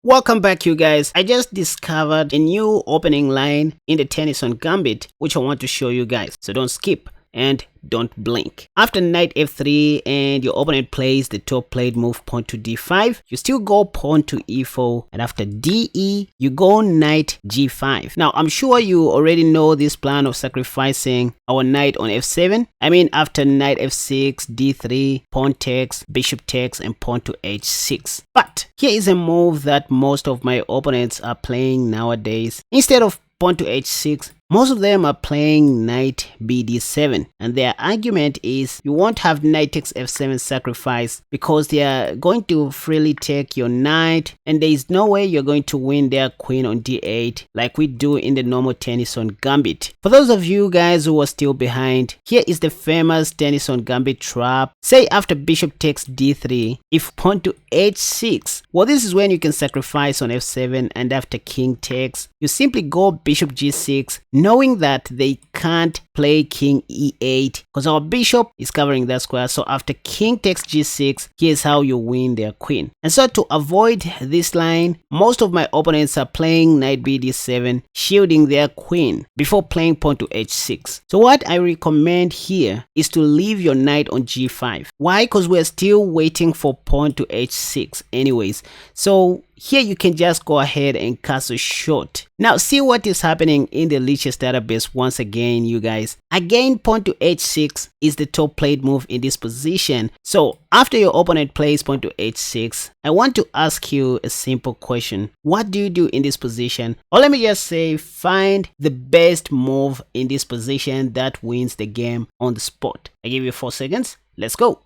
Welcome back, you guys. I just discovered a new opening line in the tennis on Gambit, which I want to show you guys. So don't skip and don't blink. After knight f3 and your opponent plays the top played move pawn to d5, you still go pawn to e4, and after de, you go knight g5. Now, I'm sure you already know this plan of sacrificing our knight on f7. I mean, after knight f6, d3, pawn takes, bishop takes, and pawn to h6. But here is a move that most of my opponents are playing nowadays. Instead of pawn to h6, most of them are playing knight bd7, and their argument is you won't have knight takes f7 sacrifice because they are going to freely take your knight, and there is no way you're going to win their queen on d8 like we do in the normal tennis on Gambit. For those of you guys who are still behind, here is the famous tennis on Gambit trap. Say after bishop takes d3, if pawn to h6, well, this is when you can sacrifice on f7, and after king takes, you simply go bishop g6, knowing that they can't play king e8 because our bishop is covering that square. So after king takes g6, here's how you win their queen. And so to avoid this line, most of my opponents are playing knight bd7, shielding their queen before playing pawn to h6. So what I recommend here is to leave your knight on g5. Why? Because we're still waiting for pawn to h6 anyways. So here you can just go ahead and castle short. Now see what is happening in the Lichess database once again, you guys. Again, pawn to h6 is the top played move in this position. So after your opponent plays pawn to h6, I want to ask you a simple question. What do you do in this position? Or let me just say, find the best move in this position that wins the game on the spot. I give you 4 seconds. Let's go.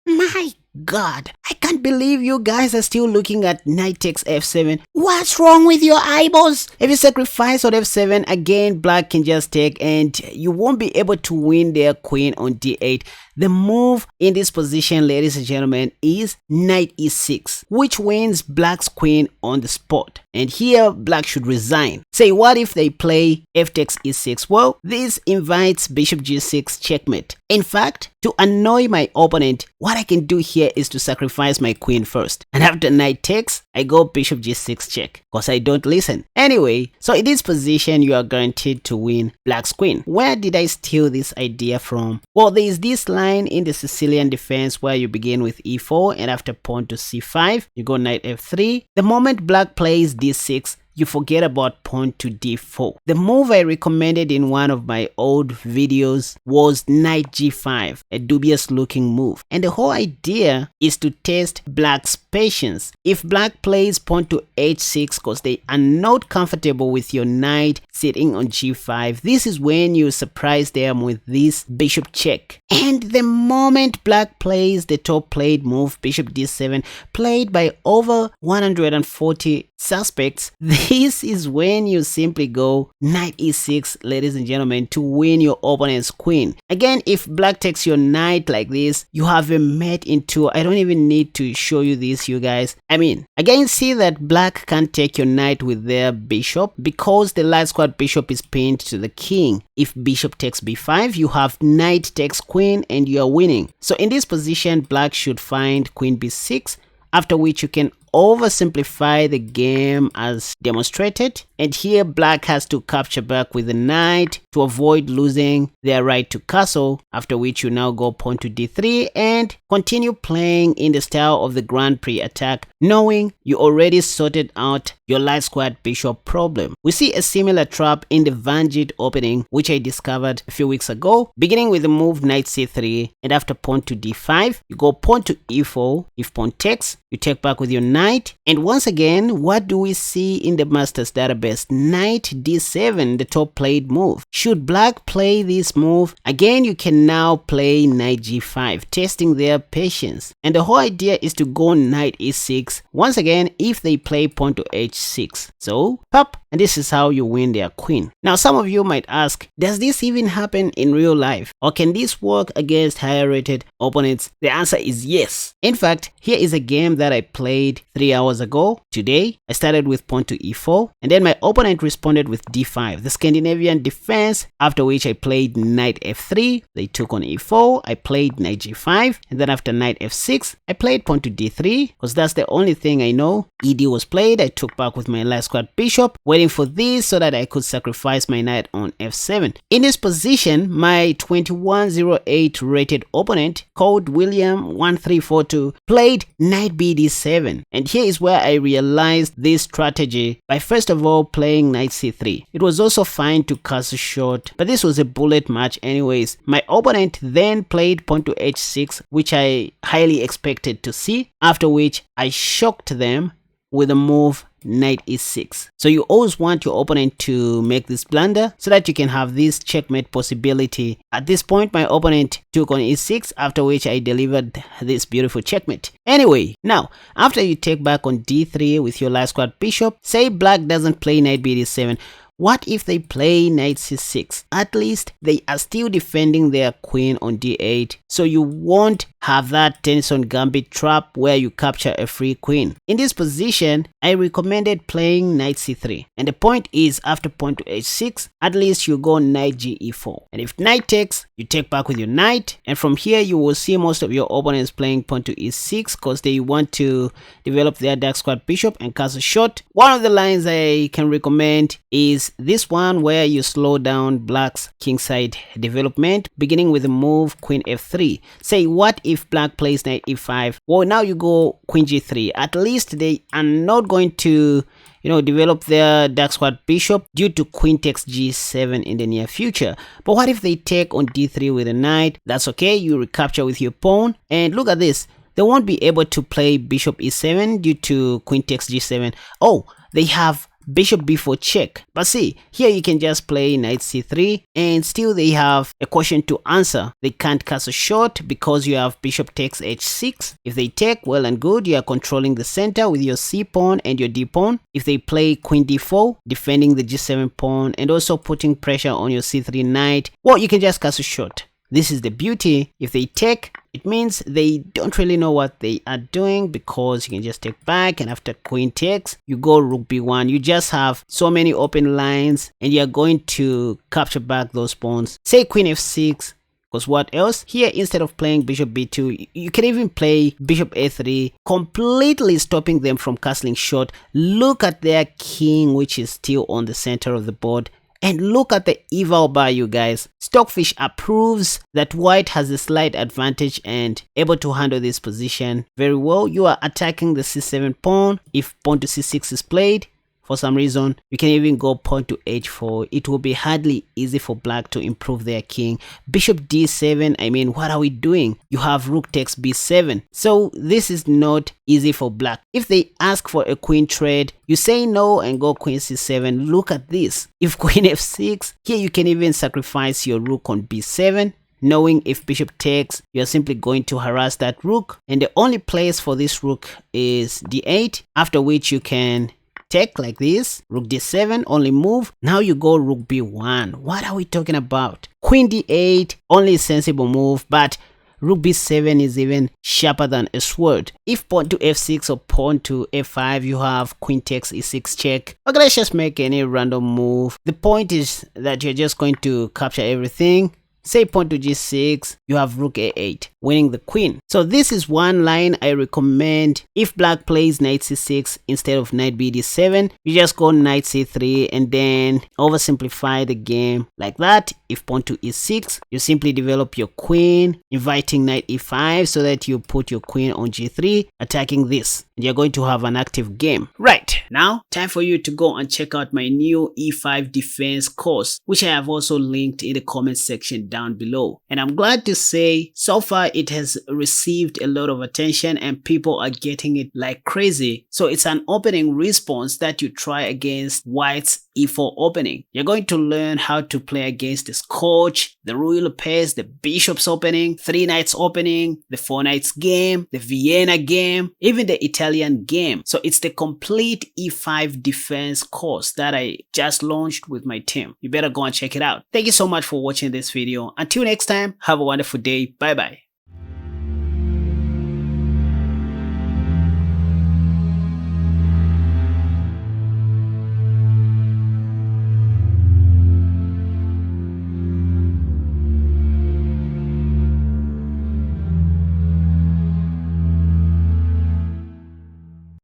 My God, I can't believe you guys are still looking at knight takes f7. What's wrong with your eyeballs? If you sacrifice on f7, again, black can just take and you won't be able to win their queen on d8. The move in this position, ladies and gentlemen, is knight e6, which wins black's queen on the spot. And here, black should resign. Say, what if they play f takes e6? Well, this invites bishop g6 checkmate. In fact, to annoy my opponent, what I can do here is to sacrifice my queen first. And after knight takes, I go bishop g6 check, because I don't listen. Anyway, so in this position, you are guaranteed to win black's queen. Where did I steal this idea from? Well, there is this line in the Sicilian defense where you begin with e4, and after pawn to c5, you go knight f3. The moment black plays d6, you forget about pawn to d4. The move I recommended in one of my old videos was knight g5, a dubious looking move. And the whole idea is to test black's patience. If black plays pawn to h6 because they are not comfortable with your knight sitting on g5, this is when you surprise them with this bishop check. And the moment black plays the top played move, bishop d7, played by over 140 suspects, this is when you simply go knight e6, ladies and gentlemen, to win your opponent's queen. Again, if black takes your knight like this, you have a mate in 2. I don't even need to show you this, you guys. I mean, again, see that black can't take your knight with their bishop because the light squared bishop is pinned to the king. If bishop takes b5, you have knight takes queen and you are winning. So in this position, black should find queen b6, after which you can oversimplify the game as demonstrated, and here black has to capture back with the knight to avoid losing their right to castle, after which you now go pawn to d3 and continue playing in the style of the Grand Prix attack, knowing you already sorted out your light squared bishop problem. We see a similar trap in the Vanjit opening, which I discovered a few weeks ago, beginning with the move knight c3, and after pawn to d5, you go pawn to e4. If pawn takes, you take back with your knight, and once again, what do we see in the Masters database? Knight d7, the top played move. Should black play this move, again you can now play knight g5, testing their patience. And the whole idea is to go knight e6, once again if they play pawn to h6. So, pop, and this is how you win their queen. Now some of you might ask, does this even happen in real life? Or can this work against higher rated opponents? The answer is yes. In fact, here is a game that I played 3 hours ago. Today, I started with pawn to e4, and then my my opponent responded with d5, the Scandinavian defense, after which I played knight f3, they took on e4, I played knight g5, and then after knight f6, I played pawn to d3, because that's the only thing I know. ed was played, I took back with my last squad bishop, waiting for this so that I could sacrifice my knight on f7. In this position, my 2108 rated opponent, called William1342, played knight bd7, and here is where I realized this strategy by first of all playing knight c3. It was also fine to castle short, but this was a bullet match anyways. My opponent then played pawn to h6, which I highly expected to see, after which I shocked them with a move knight e6. So you always want your opponent to make this blunder so that you can have this checkmate possibility. At this point, my opponent took on e6, after which I delivered this beautiful checkmate. Anyway, now after you take back on d3 with your last squad bishop, say black doesn't play knight bd7. What if they play knight c6? At least they are still defending their queen on d8, so you won't have that Tennyson Gambit trap where you capture a free queen. In this position, I recommended playing knight c3, and the point is after pawn to h6, at least you go knight ge4, and if knight takes, you take back with your knight, and from here you will see most of your opponents playing pawn to e6 because they want to develop their dark squad bishop and castle short. One of the lines I can recommend is this one where you slow down black's kingside development, beginning with the move queen f3. Say, what if black plays knight e5? Well, now you go queen g3. At least they are not going to develop their dark squad bishop due to queen takes g7 in the near future. But what if they take on d3 with a knight? That's okay, you recapture with your pawn, and look at this. They won't be able to play bishop e7 due to queen takes g7. Oh, they have bishop b4 check. But see, here you can just play knight c3 and still they have a question to answer. They can't castle short because you have bishop takes h6. If they take, well and good, you are controlling the center with your c pawn and your d pawn. If they play queen d4, defending the g7 pawn and also putting pressure on your c3 knight, well, you can just castle short. This is the beauty. If they take, it means they don't really know what they are doing because you can just take back, and after queen takes, you go rook b1. You just have so many open lines and you're going to capture back those pawns. Say queen f6, because what else? Here, instead of playing bishop b2, you can even play bishop a3, completely stopping them from castling short. Look at their king, which is still on the center of the board. And look at the eval bar, you guys. Stockfish approves that white has a slight advantage and able to handle this position very well. You are attacking the c7 pawn. If pawn to c6 is played, for some reason, you can even go pawn to h4. It will be hardly easy for black to improve their king. Bishop d7, I mean, what are we doing? You have rook takes b7. So this is not easy for black. If they ask for a queen trade, you say no and go queen c7. Look at this. If queen f6, here you can even sacrifice your rook on b7. Knowing if bishop takes, you're simply going to harass that rook. And the only place for this rook is d8, after which you can take like this, rook d7, only move. Now you go rook b1. What are we talking about? Queen d8, only a sensible move, but rook b7 is even sharper than a sword. If pawn to f6 or pawn to f5, you have queen takes e6 check. Okay, let's just make any random move. The point is that you're just going to capture everything. Say pawn to g6, you have rook a8, winning the queen. So this is one line I recommend. If black plays knight c6 instead of knight bd7, you just go knight c3 and then oversimplify the game like that. If pawn to e6, you simply develop your queen, inviting knight e5 so that you put your queen on g3, attacking this. And you're going to have an active game. Right, now time for you to go and check out my new e5 defense course, which I have also linked in the comment section down below. And I'm glad to say so far it has received a lot of attention and people are getting it like crazy. So it's an opening response that you try against white's e4 opening. You're going to learn how to play against the Scotch, the Royal Pace, the Bishop's opening, 3 Knights opening, the 4 Knights game, the Vienna game, even the Italian game. So it's the complete e5 defense course that I just launched with my team. You better go and check it out. Thank you so much for watching this video. Until next time, have a wonderful day. Bye bye.